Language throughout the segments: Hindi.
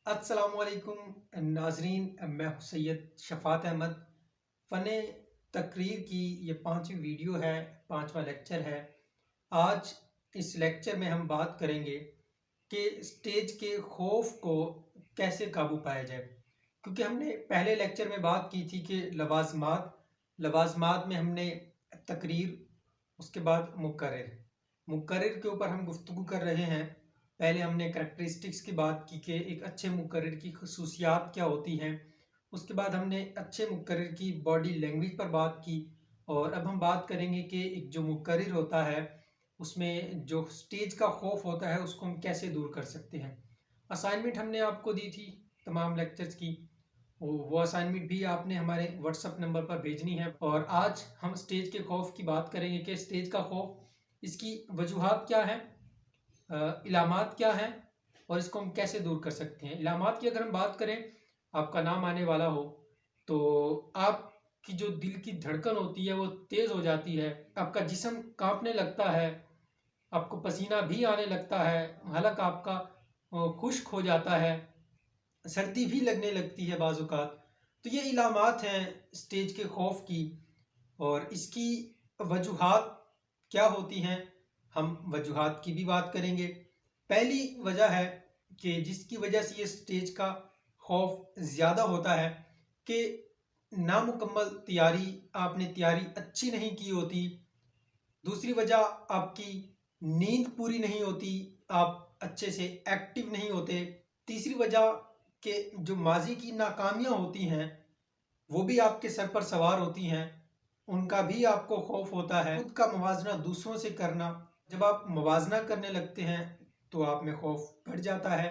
अस्सलामुअलैकुम नाजरीन, मैं हूं सैयद शफात अहमद। फ़न तकरीर की ये 5वीं वीडियो है, 5वां लेक्चर है। आज इस लेक्चर में हम बात करेंगे कि स्टेज के खौफ को कैसे काबू पाया जाए। क्योंकि हमने पहले लेक्चर में बात की थी कि लवाज़मात लवाज़मात में हमने तकरीर, उसके बाद मुकर्रिर मुकर्रिर के ऊपर हम गुफ्तगू कर रहे हैं। पहले हमने करैक्टरिस्टिक्स की बात की कि एक अच्छे मुकर्रिर की खसूसियात क्या होती हैं। उसके बाद हमने अच्छे मुकर्रिर की बॉडी लैंग्वेज पर बात की। और अब हम बात करेंगे कि एक जो मुकर्रिर होता है उसमें जो स्टेज का खौफ होता है उसको हम कैसे दूर कर सकते हैं। असाइनमेंट हमने आपको दी थी तमाम लेक्चर्स की, वो असाइनमेंट भी आपने हमारे व्हाट्सएप नंबर पर भेजनी है। और आज हम स्टेज के खौफ की बात करेंगे कि स्टेज का खौफ, इसकी वजूहात क्या है, इलामात क्या हैं और इसको हम कैसे दूर कर सकते हैं। इलामात की अगर हम बात करें, आपका नाम आने वाला हो तो आपकी जो दिल की धड़कन होती है वो तेज़ हो जाती है, आपका जिस्म कांपने लगता है, आपको पसीना भी आने लगता है, हालांकि आपका खुश्क हो जाता है, सर्दी भी लगने लगती है बाज़ औक़ात। तो ये इलामात हैं स्टेज के खौफ की। और इसकी वजूहात क्या होती हैं, हम वजूहात की भी बात करेंगे। पहली वजह है कि जिसकी वजह से ये स्टेज का खौफ ज़्यादा होता है कि नामुकम्मल तैयारी, आपने तैयारी अच्छी नहीं की होती। दूसरी वजह, आपकी नींद पूरी नहीं होती, आप अच्छे से एक्टिव नहीं होते। तीसरी वजह कि जो माजी की नाकामियां होती हैं वो भी आपके सर पर सवार होती हैं, उनका भी आपको खौफ होता है। खुद का मुवाजना दूसरों से करना, जब आप मुवाजना करने लगते हैं तो आप में खौफ बढ़ जाता है।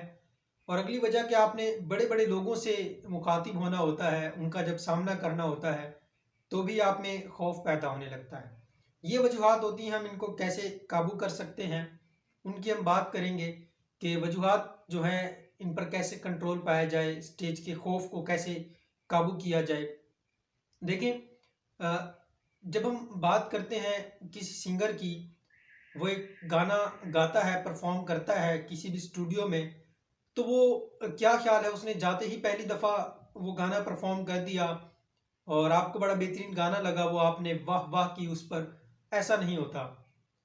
और अगली वजह कि आपने बड़े बड़े लोगों से मुखातिब होना होता है, उनका जब सामना करना होता है तो भी आप में खौफ पैदा होने लगता है। ये वजूहात होती हैं, हम इनको कैसे काबू कर सकते हैं उनकी हम बात करेंगे कि वजूहात जो हैं इन पर कैसे कंट्रोल पाया जाए, स्टेज के खौफ को कैसे काबू किया जाए। देखें, जब हम बात करते हैं किसी सिंगर की, वो एक गाना गाता है, परफॉर्म करता है किसी भी स्टूडियो में, तो वो क्या ख्याल है, उसने जाते ही पहली दफ़ा वो गाना परफॉर्म कर दिया और आपको बड़ा बेहतरीन गाना लगा, वो आपने वाह वाह की उस पर। ऐसा नहीं होता।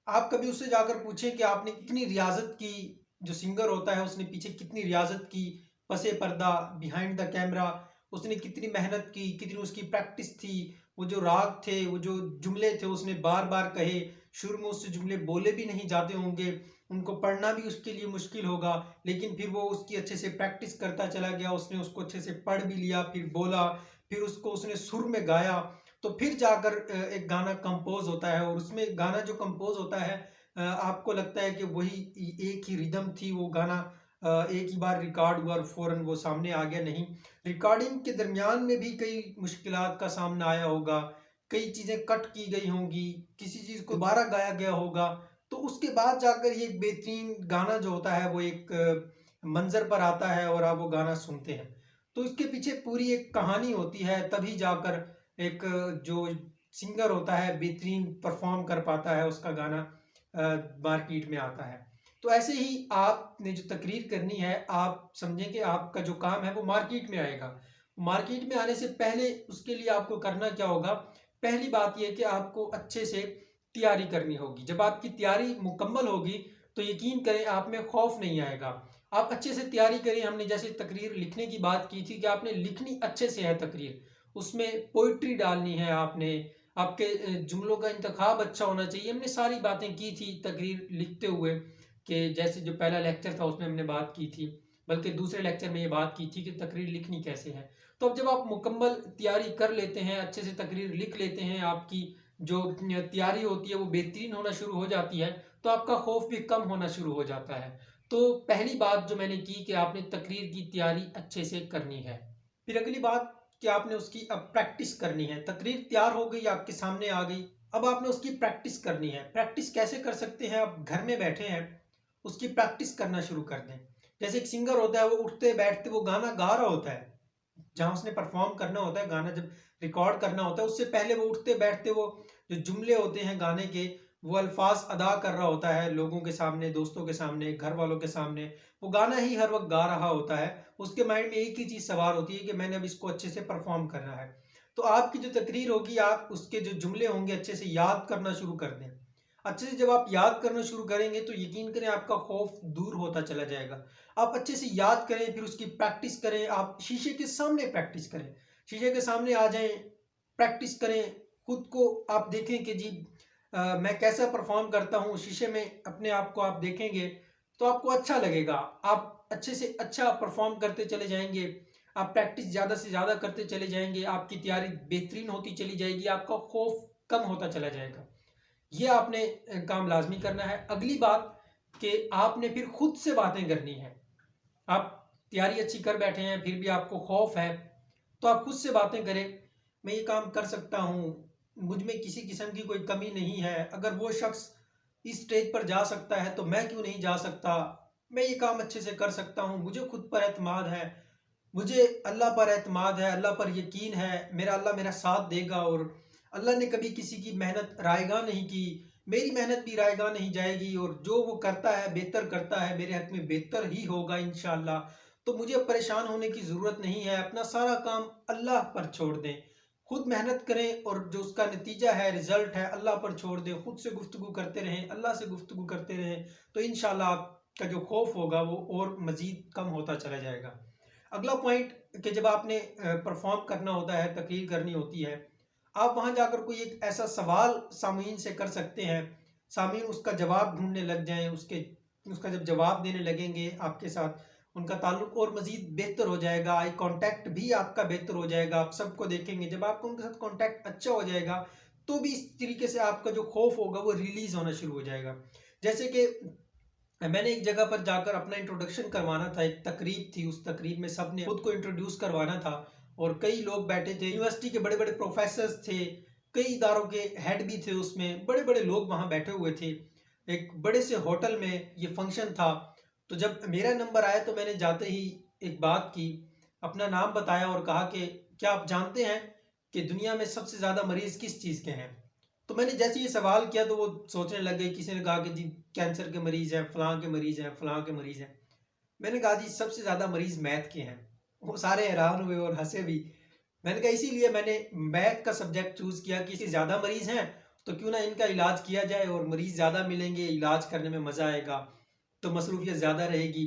आप कभी उससे जाकर पूछें कि आपने कितनी रियाजत की, जो सिंगर होता है उसने पीछे कितनी रियाजत की, पसे पर्दा, बिहाइंड द कैमरा, उसने कितनी मेहनत की, कितनी उसकी प्रैक्टिस थी। वो जो राग थे, वो जो जुमले थे उसने बार बार कहे, शुरू में उससे जुमले बोले भी नहीं जाते होंगे, उनको पढ़ना भी उसके लिए मुश्किल होगा, लेकिन फिर वो उसकी अच्छे से प्रैक्टिस करता चला गया, उसने उसको अच्छे से पढ़ भी लिया, फिर बोला, फिर उसको उसने सुर में गाया, तो फिर जाकर एक गाना कंपोज होता है। और उसमें गाना जो कंपोज होता है, आपको लगता है कि वही एक ही रिदम थी, वो गाना एक ही बार रिकॉर्ड हुआ और फौरन वो सामने आ गया। नहीं, रिकॉर्डिंग के दरमियान में भी कई मुश्किलात का सामना आया होगा, कई चीज़ें कट की गई होंगी, किसी चीज़ को दोबारा गाया गया होगा, तो उसके बाद जाकर ये एक बेहतरीन गाना जो होता है वो एक मंजर पर आता है और आप वो गाना सुनते हैं। तो इसके पीछे पूरी एक कहानी होती है, तभी जाकर एक जो सिंगर होता है बेहतरीन परफॉर्म कर पाता है, उसका गाना मार्केट में आता है। तो ऐसे ही आपने जो तकरीर करनी है, आप समझें कि आपका जो काम है वो मार्केट में आएगा। मार्केट में आने से पहले उसके लिए आपको करना क्या होगा, पहली बात यह कि आपको अच्छे से तैयारी करनी होगी। जब आपकी तैयारी मुकम्मल होगी तो यकीन करें आप में खौफ नहीं आएगा। आप अच्छे से तैयारी करें। हमने जैसे तकरीर लिखने की बात की थी कि आपने लिखनी अच्छे से है तकरीर, उसमें पोइट्री डालनी है, आपने आपके जुमलों का इंतखाब अच्छा होना चाहिए। हमने सारी बातें की थी तकरीर लिखते हुए, कि जैसे जो पहला लेक्चर था उसमें हमने बात की थी, बल्कि दूसरे लेक्चर में ये बात की थी कि तकरीर लिखनी कैसे है। तो अब जब आप मुकम्मल तैयारी कर लेते हैं, अच्छे से तकरीर लिख लेते हैं, आपकी जो तैयारी होती है वो बेहतरीन होना शुरू हो जाती है, तो आपका खौफ भी कम होना शुरू हो जाता है। तो पहली बात जो मैंने की कि आपने तकरीर की तैयारी अच्छे से करनी है। फिर अगली बात कि आपने उसकी अब प्रैक्टिस करनी है। तकरीर तैयार हो गई, आपके सामने आ गई, अब आपने उसकी प्रैक्टिस करनी है। प्रैक्टिस कैसे कर सकते हैं, आप घर में बैठे हैं, उसकी प्रैक्टिस करना शुरू कर दें। जैसे एक सिंगर होता है, वो उठते बैठते वो गाना गा रहा होता है, जहाँ उसने परफॉर्म करना होता है, गाना जब रिकॉर्ड करना होता है, उससे पहले वो उठते बैठते वो जो जुमले होते हैं गाने के, वो अल्फाज अदा कर रहा होता है लोगों के सामने, दोस्तों के सामने, घर वालों के सामने, वो गाना ही हर वक्त गा रहा होता है। उसके माइंड में एक ही चीज सवार होती है कि मैंने अब इसको अच्छे से परफॉर्म करना है। तो आपकी जो तकरीर होगी, आप उसके जो जुमले होंगे अच्छे से याद करना शुरू कर दें। अच्छे से जब आप याद करना शुरू करेंगे तो यकीन करें आपका खौफ दूर होता चला जाएगा। आप अच्छे से याद करें, फिर उसकी प्रैक्टिस करें। आप शीशे के सामने प्रैक्टिस करें, शीशे के सामने आ जाएं, प्रैक्टिस करें। खुद को आप देखें कि जी मैं कैसा परफॉर्म करता हूँ। शीशे में अपने आप को आप देखेंगे तो आपको अच्छा लगेगा। आप अच्छे से अच्छा परफॉर्म करते चले जाएंगे। आप प्रैक्टिस ज़्यादा से ज़्यादा करते चले जाएंगे, आपकी तैयारी बेहतरीन होती चली जाएगी, आपका खौफ कम होता चला जाएगा। ये आपने काम लाजमी करना है। अगली बात कि आपने फिर खुद से बातें करनी है। आप तैयारी अच्छी कर बैठे हैं फिर भी आपको खौफ है, तो आप खुद से बातें करें। मैं ये काम कर सकता हूँ, मुझ में किसी किस्म की कोई कमी नहीं है। अगर वो शख्स इस स्टेज पर जा सकता है तो मैं क्यों नहीं जा सकता। मैं ये काम अच्छे से कर सकता हूँ, मुझे खुद पर एतमाद है, मुझे अल्लाह पर एतमाद है, अल्लाह पर यकीन है, मेरा अल्लाह मेरा साथ देगा। और अल्लाह ने कभी किसी की मेहनत रायगा नहीं की, मेरी मेहनत भी रायगा नहीं जाएगी। और जो वो करता है बेहतर करता है, मेरे हक में बेहतर ही होगा इंशाल्लाह। तो मुझे अब परेशान होने की ज़रूरत नहीं है। अपना सारा काम अल्लाह पर छोड़ दें, खुद मेहनत करें और जो उसका नतीजा है, रिजल्ट है, अल्लाह पर छोड़ दें। खुद से गुफ्तगू करते रहें, अल्लाह से गुफ्तगू करते रहें, तो इंशाल्लाह आपका जो खौफ होगा वो और मज़ीद कम होता चला जाएगा। अगला पॉइंट कि जब आपने परफॉर्म करना होता है, तकरीर करनी होती है, आप वहां जाकर कोई एक ऐसा सवाल सामीन से कर सकते हैं, सामीन उसका जवाब ढूंढने लग जाएं। उसका जब जवाब देने लगेंगे आपके साथ, उनका ताल्लुक और मजीद बेहतर हो जाएगा। आई कांटेक्ट भी आपका बेहतर हो जाएगा, आप सबको देखेंगे। जब आपका उनके साथ कांटेक्ट अच्छा हो जाएगा तो भी इस तरीके से आपका जो खौफ होगा वो रिलीज होना शुरू हो जाएगा। जैसे कि मैंने एक जगह पर जाकर अपना इंट्रोडक्शन करवाना था, एक तकरीब थी, उस तकरीब में सबने खुद को इंट्रोड्यूस करवाना था और कई लोग बैठे थे, यूनिवर्सिटी के बड़े बड़े प्रोफेसर्स थे, कई इदारों के हेड भी थे, उसमें बड़े बड़े लोग वहां बैठे हुए थे। एक बड़े से होटल में ये फंक्शन था। तो जब मेरा नंबर आया तो मैंने जाते ही एक बात की, अपना नाम बताया और कहा कि क्या आप जानते हैं कि दुनिया में सबसे ज्यादा मरीज किस चीज के हैं। तो मैंने जैसे ये सवाल किया तो वो सोचने लग गए। किसी ने कहा कि जी कैंसर के मरीज हैं, फलां के मरीज हैं, फलां के मरीज हैं। मैंने कहा जी सबसे ज्यादा मरीज मैथ के हैं। वो सारे हैरान हुए और हंसे भी। मैंने कहा इसीलिए मैंने मैथ का सब्जेक्ट चूज किया कि इससे ज्यादा मरीज हैं तो क्यों ना इनका इलाज किया जाए, और मरीज ज्यादा मिलेंगे, इलाज करने में मजा आएगा, तो मसरूफियत ज्यादा रहेगी।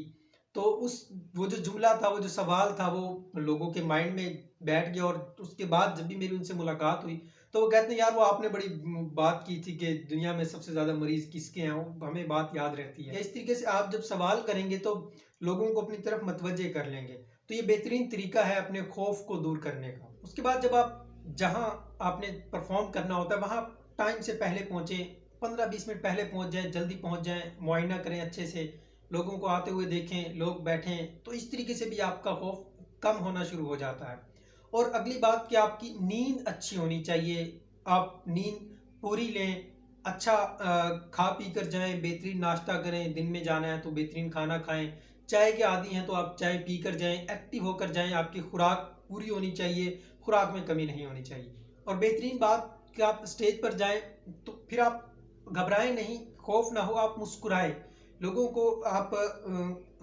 तो उस वो जो जुमला था, वो जो सवाल था, वो लोगों के माइंड में बैठ गया। और उसके बाद जब भी मेरी उनसे मुलाकात हुई तो वो कहते हैं यार वो आपने बड़ी बात की थी कि दुनिया में सबसे ज्यादा मरीज किसके हैं, वो हमें बात याद रहती है। इस तरीके से आप जब सवाल करेंगे तो लोगों को अपनी तरफ मतवजे कर लेंगे। तो ये बेहतरीन तरीका है अपने खौफ को दूर करने का। उसके बाद जब आप जहां आपने परफॉर्म करना होता है वहां टाइम से पहले पहुंचे, 15-20 मिनट पहले पहुंच जाएं, जल्दी पहुंच जाएं, मुआयना करें अच्छे से, लोगों को आते हुए देखें, लोग बैठें। तो इस तरीके से भी आपका खौफ कम होना शुरू हो जाता है। और अगली बात कि आपकी नींद अच्छी होनी चाहिए। आप नींद पूरी लें, अच्छा खा पी कर जाएं, बेहतरीन नाश्ता करें, दिन में जाना है तो बेहतरीन खाना खाएं। चाय के आदी हैं तो आप चाय पी कर जाएं, एक्टिव होकर जाएं। आपकी खुराक पूरी होनी चाहिए, खुराक में कमी नहीं होनी चाहिए। और बेहतरीन बात कि आप स्टेज पर जाएं तो फिर आप घबराएं नहीं, खौफ ना हो, आप मुस्कुराएं, लोगों को आप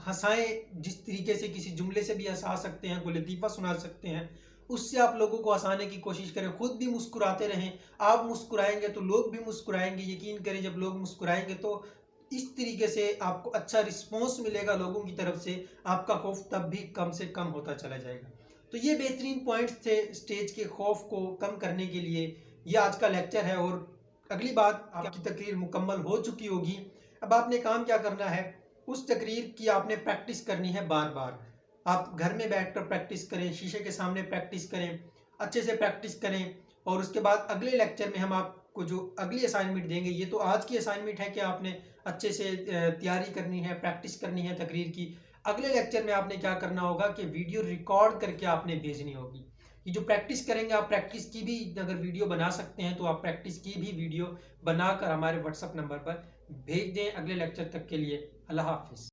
हंसाएं। जिस तरीके से किसी जुमले से भी हंसा सकते हैं, कोई लतीफ़ा सुना सकते हैं, उससे आप लोगों को हंसाने की कोशिश करें। खुद भी मुस्कुराते रहें। आप मुस्कुराएंगे तो लोग भी मुस्कुराएंगे। यकीन करें जब लोग मुस्कुराएंगे तो इस तरीके से आपको अच्छा रिस्पॉन्स मिलेगा लोगों की तरफ से, आपका खौफ तब भी कम से कम होता चला जाएगा। तो ये बेहतरीन पॉइंट्स थे स्टेज के खौफ को कम करने के लिए। ये आज का लेक्चर है। और अगली बात, आपकी तकरीर मुकम्मल हो चुकी होगी। अब आपने काम क्या करना है, उस तकरीर की आपने प्रैक्टिस करनी है बार बार। आप घर में बैठकर प्रैक्टिस करें, शीशे के सामने प्रैक्टिस करें, अच्छे से प्रैक्टिस करें। और उसके बाद अगले लेक्चर में हम आपको जो अगली असाइनमेंट देंगे, ये तो आज की असाइनमेंट है कि आपने अच्छे से तैयारी करनी है, प्रैक्टिस करनी है तकरीर की। अगले लेक्चर में आपने क्या करना होगा कि वीडियो रिकॉर्ड करके आपने भेजनी होगी। ये जो प्रैक्टिस करेंगे, आप प्रैक्टिस की भी अगर वीडियो बना सकते हैं तो आप प्रैक्टिस की भी वीडियो बनाकर हमारे व्हाट्सएप नंबर पर भेज दें। अगले लेक्चर तक के लिए अल्लाह हाफिज़।